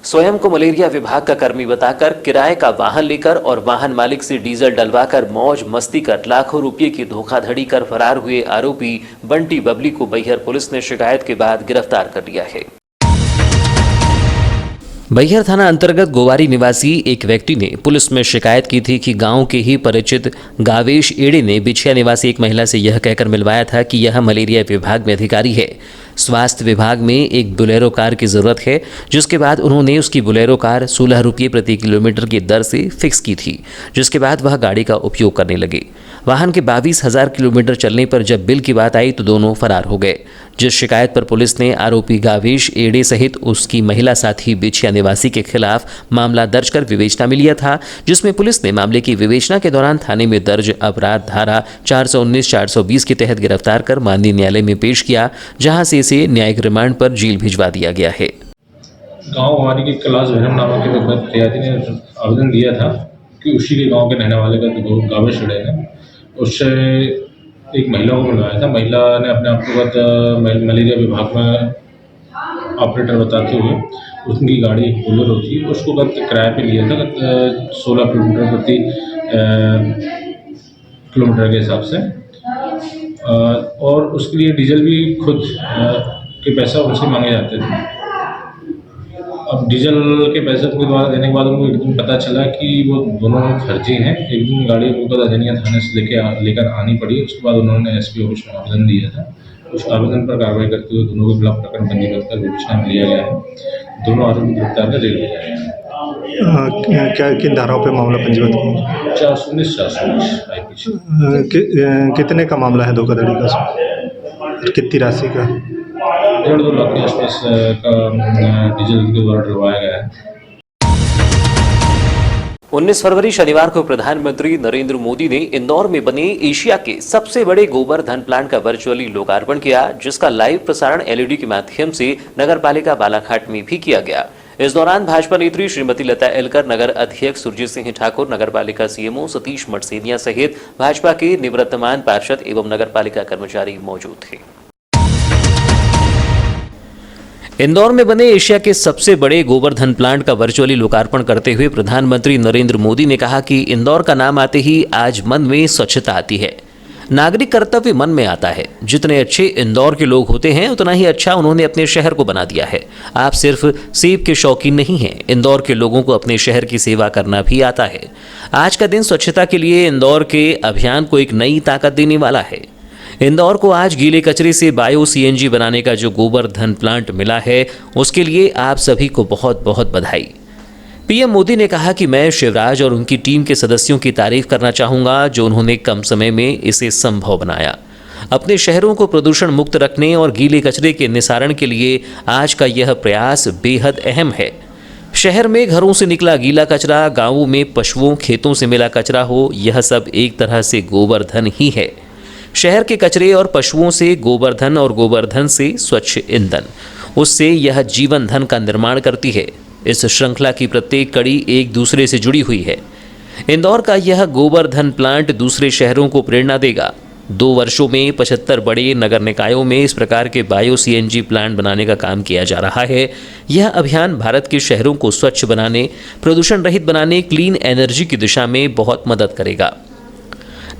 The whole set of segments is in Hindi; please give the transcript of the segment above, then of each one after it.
स्वयं को मलेरिया विभाग का कर्मी बताकर किराए का वाहन लेकर और वाहन मालिक से डीजल डलवाकर मौज मस्ती कर लाखों रुपये की धोखाधड़ी कर फरार हुए आरोपी बंटी बबली को बैहर पुलिस ने शिकायत के बाद गिरफ्तार कर लिया है। बैहर थाना अंतर्गत गोवारी निवासी एक व्यक्ति ने पुलिस में शिकायत की थी कि गांव के ही परिचित गावेश एड़े ने बिछिया निवासी एक महिला से यह कहकर मिलवाया था कि यह मलेरिया विभाग में अधिकारी है। स्वास्थ्य विभाग में एक बोलेरो कार की ज़रूरत है, जिसके बाद उन्होंने उसकी बोलेरो कार 16 रुपये प्रति किलोमीटर की दर से फिक्स की थी, जिसके बाद वह गाड़ी का उपयोग करने लगे। वाहन के 22,000 किलोमीटर चलने पर जब बिल की बात आई तो दोनों फरार हो गए। जिस शिकायत पर पुलिस ने आरोपी गावेश एड़े सहित उसकी महिला साथी बिछिया निवासी के खिलाफ मामला दर्ज कर विवेचना में लिया था, जिसमें पुलिस ने मामले की विवेचना के दौरान थाने में दर्ज अपराध धारा 419-420 के तहत गिरफ्तार कर माननीय न्यायालय में पेश किया, जहां से इसे न्यायिक रिमांड पर जेल भिजवा दिया गया है। गाँव हमारी के कैलाश भैरम नामक के फरियादी ने आवेदन दिया था कि उसी के गाँव के रहने वाले का गावेश एड़े ने उससे एक महिला को मिलवाया था। महिला ने अपने आप को मलेरिया विभाग में ऑपरेटर बताते हुए उनकी गाड़ी बोलेरो थी, उसको किराए पे लिया था 16 किलोमीटर प्रति किलोमीटर के हिसाब से, और उसके लिए डीजल भी खुद के पैसा उनसे मांगे जाते थे। अब डीजल के पैसे के द्वारा देने के बाद उनको एक दिन पता चला कि वो दोनों फर्जी हैं। एक दिन गाड़ी उनको दजनिया थाने से लेकर आनी पड़ी। उसके बाद उन्होंने एसपी ऑफिस में आवेदन दिया था। उस आवेदन पर कार्रवाई करते हुए दोनों के खिलाफ प्रकरण पंजीबद्ध कर विवेचना में लिया गया है। दोनों आरोपी गिरफ्तार कर जेल भेजा गया है। क्या किन धाराओं पे मामला पंजीबद्ध किया? 419 आईपीसी। कितने का मामला है धोखाधड़ी का? कितनी राशि का? 1.5-2 लाख के आसपास का डीजल के द्वारा डलवाया गया है। 19 फरवरी शनिवार को प्रधानमंत्री नरेंद्र मोदी ने इंदौर में बने एशिया के सबसे बड़े गोबर-धन प्लांट का वर्चुअली लोकार्पण किया, जिसका लाइव प्रसारण एलईडी के माध्यम से नगरपालिका बालाघाट में भी किया गया। इस दौरान भाजपा नेत्री श्रीमती लता एलकर, नगर अध्यक्ष सुरजीत सिंह ठाकुर, नगरपालिका सीएमओ सतीश मटसेनिया सहित भाजपा के निवर्तमान पार्षद एवं नगरपालिका कर्मचारी मौजूद थे। इंदौर में बने एशिया के सबसे बड़े गोबर-धन प्लांट का वर्चुअली लोकार्पण करते हुए प्रधानमंत्री नरेंद्र मोदी ने कहा कि इंदौर का नाम आते ही आज मन में स्वच्छता आती है। नागरिक कर्तव्य मन में आता है। जितने अच्छे इंदौर के लोग होते हैं, उतना ही अच्छा उन्होंने अपने शहर को बना दिया है। आप सिर्फ सेब के शौकीन नहीं हैं, इंदौर के लोगों को अपने शहर की सेवा करना भी आता है। आज का दिन स्वच्छता के लिए इंदौर के अभियान को एक नई ताकत देने वाला है। इंदौर को आज गीले कचरे से बायो सीएनजी बनाने का जो गोबर-धन प्लांट मिला है, उसके लिए आप सभी को बहुत बहुत बधाई। पीएम मोदी ने कहा कि मैं शिवराज और उनकी टीम के सदस्यों की तारीफ करना चाहूँगा, जो उन्होंने कम समय में इसे संभव बनाया। अपने शहरों को प्रदूषण मुक्त रखने और गीले कचरे के निस्तारण के लिए आज का यह प्रयास बेहद अहम है। शहर में घरों से निकला गीला कचरा, गाँवों में पशुओं, खेतों से मिला कचरा हो, यह सब एक तरह से गोबर-धन ही है। शहर के कचरे और पशुओं से गोबर-धन और गोबर-धन से स्वच्छ ईंधन, उससे यह जीवन धन का निर्माण करती है। इस श्रृंखला की प्रत्येक कड़ी एक दूसरे से जुड़ी हुई है। इंदौर का यह गोबर-धन प्लांट दूसरे शहरों को प्रेरणा देगा। 2 वर्षों में 75 बड़े नगर निकायों में इस प्रकार के बायो सीएनजी प्लांट बनाने का काम किया जा रहा है। यह अभियान भारत के शहरों को स्वच्छ बनाने, प्रदूषण रहित बनाने, क्लीन एनर्जी की दिशा में बहुत मदद करेगा।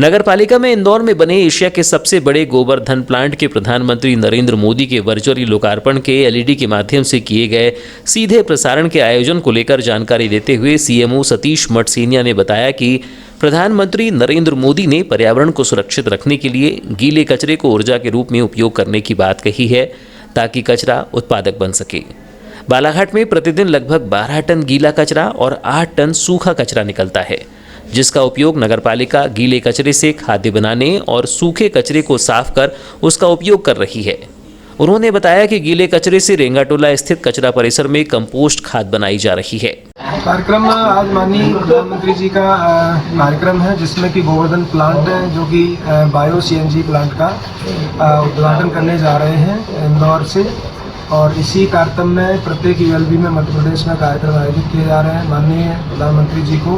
नगरपालिका में इंदौर में बने एशिया के सबसे बड़े गोबर-धन प्लांट के प्रधानमंत्री नरेंद्र मोदी के वर्चुअली लोकार्पण के एलईडी के माध्यम से किए गए सीधे प्रसारण के आयोजन को लेकर जानकारी देते हुए सीएमओ सतीश मटसेनिया ने बताया कि प्रधानमंत्री नरेंद्र मोदी ने पर्यावरण को सुरक्षित रखने के लिए गीले कचरे को ऊर्जा के रूप में उपयोग करने की बात कही है, ताकि कचरा उत्पादक बन सके। बालाघाट में प्रतिदिन लगभग 12 टन गीला कचरा और 8 टन सूखा कचरा निकलता है, जिसका उपयोग नगरपालिका गीले कचरे से खाद्य बनाने और सूखे कचरे को साफ कर उसका उपयोग कर रही है। उन्होंने बताया कि गीले कचरे से रेंगाटोला स्थित कचरा परिसर में कंपोस्ट खाद बनाई जा रही है। कार्यक्रम आज माननीय प्रधानमंत्री जी का कार्यक्रम है, जिसमें कि गोवर्धन प्लांट है, जो कि बायो सीएनजी प्लांट का उद्घाटन करने जा रहे हैं इंदौर से। और इसी कार्यक्रम में प्रत्येक यूएलबी में मध्य प्रदेश में कार्यक्रम आयोजित किए जा रहे हैं। माननीय प्रधानमंत्री जी को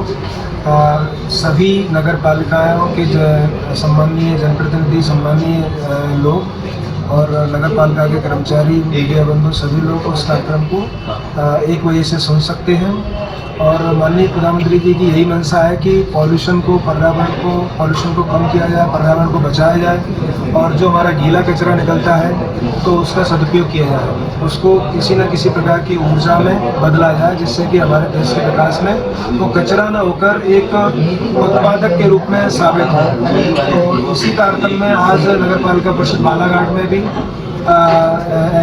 सभी नगर पालिकाओं के सम्मानीय जनप्रतिनिधि, सम्मानीय लोग और नगर पालिका के कर्मचारी, मीडिया बंधु सभी लोग उस कार्यक्रम को 1 बजे से सुन सकते हैं। और माननीय प्रधानमंत्री जी की यही मंशा है कि पॉल्यूशन को कम किया जाए, पर्यावरण को बचाया जाए और जो हमारा गीला कचरा निकलता है तो उसका सदुपयोग किया जाए, उसको किसी न किसी प्रकार की ऊर्जा में बदला जाए, जिससे कि हमारे देश के विकास में वो कचरा न होकर एक उत्पादक के रूप में साबित हो। तो इसी कार्यक्रम में आज नगर पालिका परिषद बालाघाट में भी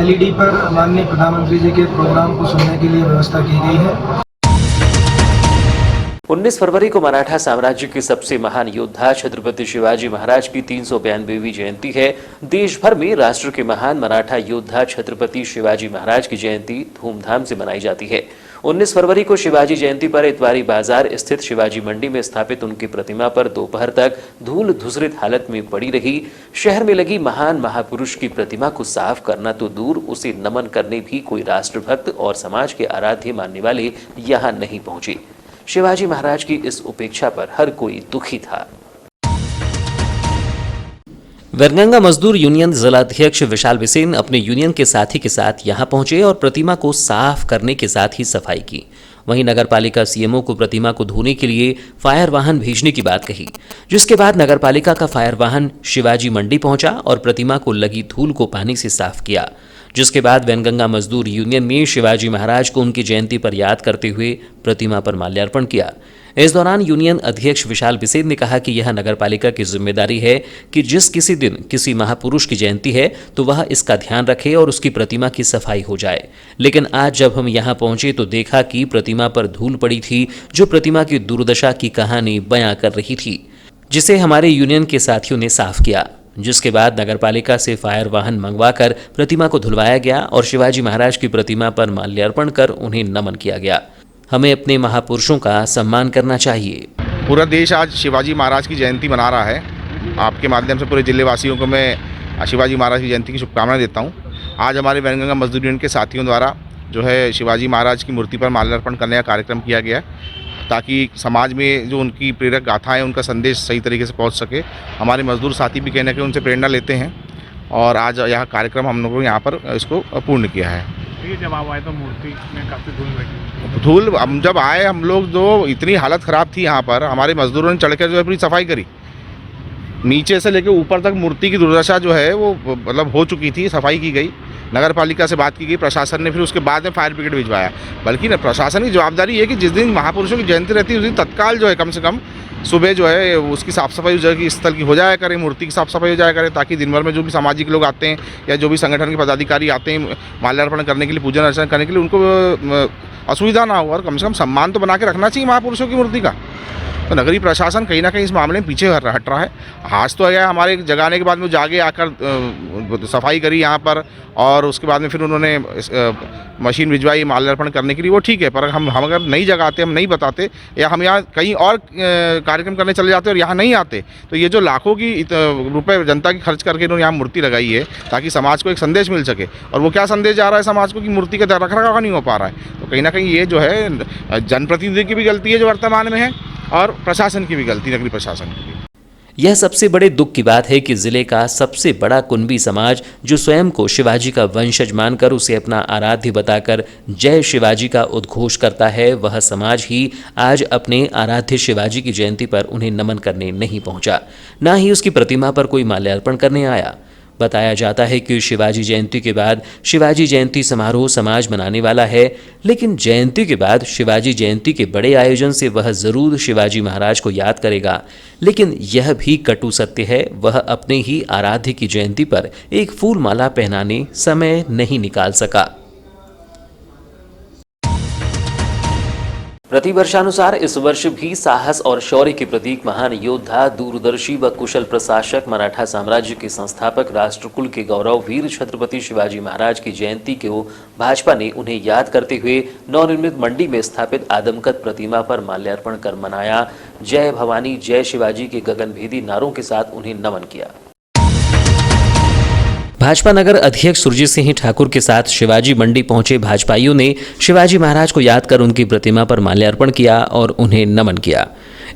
LED पर माननीय प्रधानमंत्री जी के प्रोग्राम को सुनने के लिए व्यवस्था की गई है। 19 फरवरी को मराठा साम्राज्य के सबसे महान योद्धा छत्रपति शिवाजी महाराज की 392वीं जयंती है। देश भर में राष्ट्र के महान मराठा योद्धा छत्रपति शिवाजी महाराज की जयंती धूमधाम से मनाई जाती है। 19 फरवरी को शिवाजी जयंती पर इतवारी बाजार स्थित शिवाजी मंडी में स्थापित उनकी प्रतिमा पर दोपहर तक धूल धूसरित हालत में पड़ी रही। शहर में लगी महान महापुरुष की प्रतिमा को साफ करना तो दूर, उसे नमन करने भी कोई राष्ट्रभक्त और समाज के आराध्य मानने वाले यहाँ नहीं पहुंचे। शिवाजी महाराज की इस उपेक्षा पर हर कोई दुखी था। वेरगंगा मजदूर यूनियन जिलाध्यक्ष विशाल बिसेन अपने यूनियन के साथी के साथ यहां पहुंचे और प्रतिमा को साफ करने के साथ ही सफाई की। वहीं नगरपालिका सीएमओ को प्रतिमा को धोने के लिए फायर वाहन भेजने की बात कही, जिसके बाद नगरपालिका का फायर वाहन शिवाजी मंडी पहुंचा और प्रतिमा को लगी धूल को पानी से साफ किया। जिसके बाद वैनगंगा मजदूर यूनियन में शिवाजी महाराज को उनकी जयंती पर याद करते हुए प्रतिमा पर माल्यार्पण किया। इस दौरान यूनियन अध्यक्ष विशाल बिसेन ने कहा कि यह नगरपालिका की जिम्मेदारी है कि जिस किसी दिन किसी महापुरुष की जयंती है तो वह इसका ध्यान रखे और उसकी प्रतिमा की सफाई हो जाए। लेकिन आज जब हम यहां पहुंचे तो देखा कि प्रतिमा पर धूल पड़ी थी, जो प्रतिमा की दुर्दशा की कहानी बयां कर रही थी, जिसे हमारे यूनियन के साथियों ने साफ किया। जिसके बाद नगरपालिका से फायर वाहन मंगवाकर प्रतिमा को धुलवाया गया और शिवाजी महाराज की प्रतिमा पर माल्यार्पण कर उन्हें नमन किया गया। हमें अपने महापुरुषों का सम्मान करना चाहिए। पूरा देश आज शिवाजी महाराज की जयंती मना रहा है। आपके माध्यम से पूरे जिलेवासियों को मैं शिवाजी महाराज की जयंती की शुभकामनाएं देता हूं। आज हमारे वैनगंगा मजदूर यूनियन के साथियों द्वारा जो है शिवाजी महाराज की मूर्ति पर माल्यार्पण करने का कार्यक्रम किया गया है, ताकि समाज में जो उनकी प्रेरक गाथाएं, उनका संदेश सही तरीके से पहुंच सके। हमारे मजदूर साथी भी कहने के उनसे प्रेरणा लेते हैं और आज यह कार्यक्रम हम लोगों ने यहाँ पर इसको पूर्ण किया है। जब आप आए तो मूर्ति में काफ़ी धूल लगी। धूल हम जब आए हम लोग जो इतनी हालत ख़राब थी यहाँ पर, हमारे मजदूरों ने चढ़कर जो है पूरी सफाई करी। नीचे से लेकर ऊपर तक मूर्ति की दुर्दशा जो है वो मतलब हो चुकी थी, सफाई की गई। नगर पालिका से बात की गई, प्रशासन ने फिर उसके बाद में फायर ब्रिगेड भिजवाया। बल्कि न प्रशासन की जवाबदारी है कि जिस दिन महापुरुषों की जयंती रहती है उस दिन तत्काल जो है कम से कम सुबह जो है उसकी साफ़ सफाई जो है कि स्थल की हो जाया करे, मूर्ति की साफ़ सफाई हो जाया करे, ताकि दिन भर में जो भी सामाजिक लोग आते हैं या जो भी संगठन के पदाधिकारी आते हैं माल्यार्पण करने के लिए, पूजन अर्चना करने के लिए, उनको असुविधा ना हो और कम से कम सम्मान तो बना के रखना चाहिए महापुरुषों की मूर्ति का। तो नगरीय प्रशासन कहीं ना कहीं इस मामले में पीछे हट रहा है। आज तो गया हमारे जगाने के बाद में जागे आकर सफाई करी यहाँ पर और उसके बाद में फिर उन्होंने मशीन भिजवाई माल्यार्पण करने के लिए, वो ठीक है। पर हम अगर नहीं जगाते, हम नहीं बताते या हम यहाँ कहीं और कार्यक्रम करने चले जाते और यहाँ नहीं आते, तो ये जो लाखों की रुपए जनता की खर्च करके इन्होंने यहाँ मूर्ति लगाई है ताकि समाज को एक संदेश मिल सके, और वो क्या संदेश जा रहा है समाज को कि मूर्ति का रखरखाव नहीं हो पा रहा है। तो कहीं ना कहीं ये जो है जनप्रतिनिधि की भी गलती है जो वर्तमान में है और प्रशासन की भी गलती, नगरीय प्रशासन की भी। यह सबसे बड़े दुख की बात है कि जिले का सबसे बड़ा कुंभी समाज, जो स्वयं को शिवाजी का वंशज मानकर उसे अपना आराध्य बताकर जय शिवाजी का उद्घोष करता है, वह समाज ही आज अपने आराध्य शिवाजी की जयंती पर उन्हें नमन करने नहीं पहुंचा, ना ही उसकी प्रतिमा पर कोई माल्यार्पण करने आया। बताया जाता है कि शिवाजी जयंती के बाद शिवाजी जयंती समारोह समाज मनाने वाला है, लेकिन जयंती के बाद शिवाजी जयंती के बड़े आयोजन से वह जरूर शिवाजी महाराज को याद करेगा, लेकिन यह भी कटु सत्य है, वह अपने ही आराध्य की जयंती पर एक फूल माला पहनाने समय नहीं निकाल सका। प्रतिवर्षानुसार इस वर्ष भी साहस और शौर्य के प्रतीक महान योद्धा, दूरदर्शी व कुशल प्रशासक, मराठा साम्राज्य के संस्थापक, राष्ट्रकुल के गौरव वीर छत्रपति शिवाजी महाराज की जयंती को भाजपा ने उन्हें याद करते हुए नवनिर्मित मंडी में स्थापित आदमकद प्रतिमा पर माल्यार्पण कर मनाया। जय भवानी जय शिवाजी के गगनभेदी नारों के साथ उन्हें नमन किया। भाजपा नगर अध्यक्ष सुरजीत सिंह ठाकुर के साथ शिवाजी मंडी पहुंचे भाजपाइयों ने शिवाजी महाराज को याद कर उनकी प्रतिमा पर माल्यार्पण किया और उन्हें नमन किया।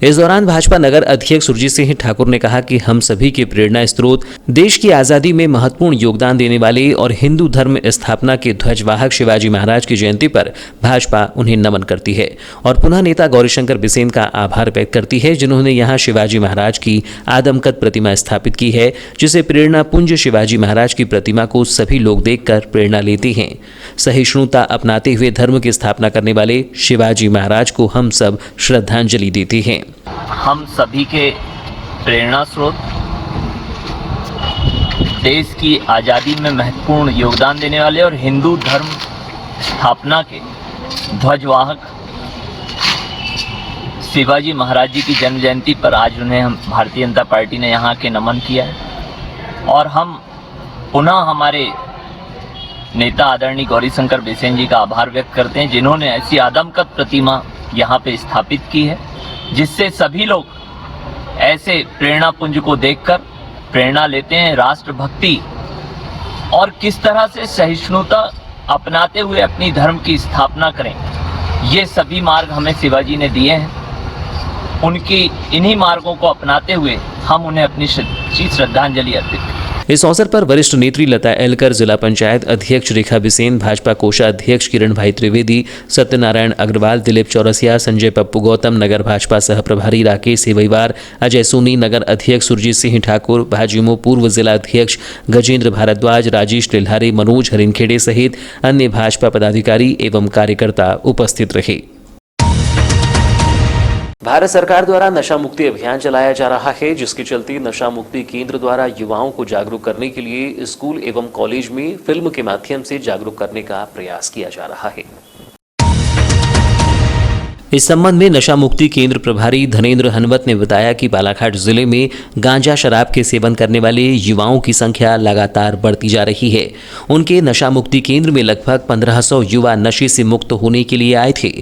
इस दौरान भाजपा नगर अध्यक्ष सुरजीत सिंह ठाकुर ने कहा कि हम सभी के प्रेरणा स्रोत, देश की आजादी में महत्वपूर्ण योगदान देने वाले और हिंदू धर्म स्थापना के ध्वजवाहक शिवाजी महाराज की जयंती पर भाजपा उन्हें नमन करती है और पुनः नेता गौरीशंकर बिसेन का आभार व्यक्त करती है, जिन्होंने यहां शिवाजी महाराज की आदमकद प्रतिमा स्थापित की है, जिसे प्रेरणा पुंज शिवाजी महाराज की प्रतिमा को सभी लोग देखकर प्रेरणा लेते हैं। सहिष्णुता अपनाते हुए धर्म की स्थापना करने वाले शिवाजी महाराज को हम सब श्रद्धांजलि देते हैं। हम सभी के प्रेरणा स्रोत, देश की आज़ादी में महत्वपूर्ण योगदान देने वाले और हिंदू धर्म स्थापना के ध्वजवाहक शिवाजी महाराज जी की जन्म जयंती पर आज उन्हें हम भारतीय जनता पार्टी ने यहाँ के नमन किया है और हम पुनः हमारे नेता आदरणीय गौरीशंकर बिसेन जी का आभार व्यक्त करते हैं, जिन्होंने ऐसी आदमकद प्रतिमा यहाँ पे स्थापित की है, जिससे सभी लोग ऐसे प्रेरणा पुंज को देखकर प्रेरणा लेते हैं। राष्ट्रभक्ति और किस तरह से सहिष्णुता अपनाते हुए अपनी धर्म की स्थापना करें, ये सभी मार्ग हमें शिवाजी ने दिए हैं। उनकी इन्हीं मार्गों को अपनाते हुए हम उन्हें अपनी सच्ची श्रद्धांजलि अर्पित करते हैं। इस अवसर पर वरिष्ठ नेत्री लता एलकर, जिला पंचायत अध्यक्ष रेखा बिसेन, भाजपा कोषाध्यक्ष किरण भाई त्रिवेदी, सत्यनारायण अग्रवाल, दिलीप चौरसिया, संजय पप्पू गौतम, नगर भाजपा सह प्रभारी राकेश सेवईवार, अजय सोनी, नगर अध्यक्ष सुरजीत सिंह ठाकुर, भाजयुमो पूर्व जिला अध्यक्ष गजेंद्र भारद्वाज, राजेश लिल्हारे, मनोज हरिनखेड़े सहित अन्य भाजपा पदाधिकारी एवं कार्यकर्ता उपस्थित रहे। भारत सरकार द्वारा नशा मुक्ति अभियान चलाया जा रहा है, जिसके चलते नशा मुक्ति केंद्र द्वारा युवाओं को जागरूक करने के लिए स्कूल एवं कॉलेज में फिल्म के माध्यम से जागरूक करने का प्रयास किया जा रहा है। इस संबंध में नशा मुक्ति केंद्र प्रभारी धनेंद्र हनवत ने बताया कि बालाघाट जिले में गांजा शराब के सेवन करने वाले युवाओं की संख्या लगातार बढ़ती जा रही है। उनके नशा मुक्ति केंद्र में लगभग 1500 युवा नशे से मुक्त होने के लिए आए थे।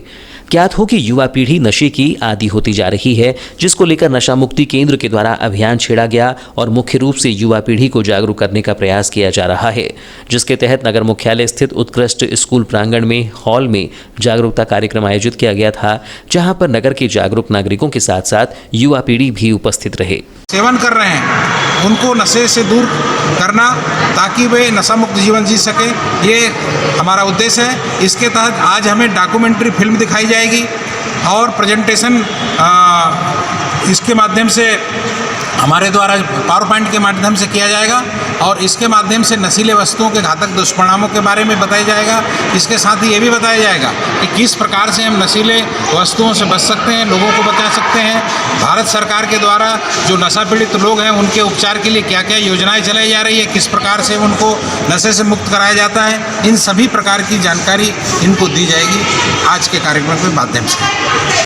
ज्ञात हो कि युवा पीढ़ी नशे की आदी होती जा रही है, जिसको लेकर नशा मुक्ति केंद्र के द्वारा अभियान छेड़ा गया और मुख्य रूप से युवा पीढ़ी को जागरूक करने का प्रयास किया जा रहा है, जिसके तहत नगर मुख्यालय स्थित उत्कृष्ट स्कूल प्रांगण में हॉल में जागरूकता कार्यक्रम आयोजित किया गया था, जहां पर नगर के जागरूक नागरिकों के साथ साथ युवा पीढ़ी भी उपस्थित रहे। सेवन कर रहे हैं उनको नशे से दूर करना ताकि वे नशा मुक्त जीवन जी सके, ये हमारा उद्देश्य है। इसके तहत आज हमें डॉक्यूमेंट्री फिल्म दिखाई जाएगी और प्रेजेंटेशन इसके माध्यम से हमारे द्वारा पावर पॉइंट के माध्यम से किया जाएगा और इसके माध्यम से नशीले वस्तुओं के घातक दुष्परिणामों के बारे में बताया जाएगा। इसके साथ ही ये भी बताया जाएगा कि किस प्रकार से हम नशीले वस्तुओं से बच सकते हैं, लोगों को बचा सकते हैं। भारत सरकार के द्वारा जो नशा पीड़ित लोग हैं उनके उपचार के लिए क्या क्या योजनाएं चलाई जा रही है, किस प्रकार से उनको नशे से मुक्त कराया जाता है, इन सभी प्रकार की जानकारी इनको दी जाएगी आज के कार्यक्रम के माध्यम से।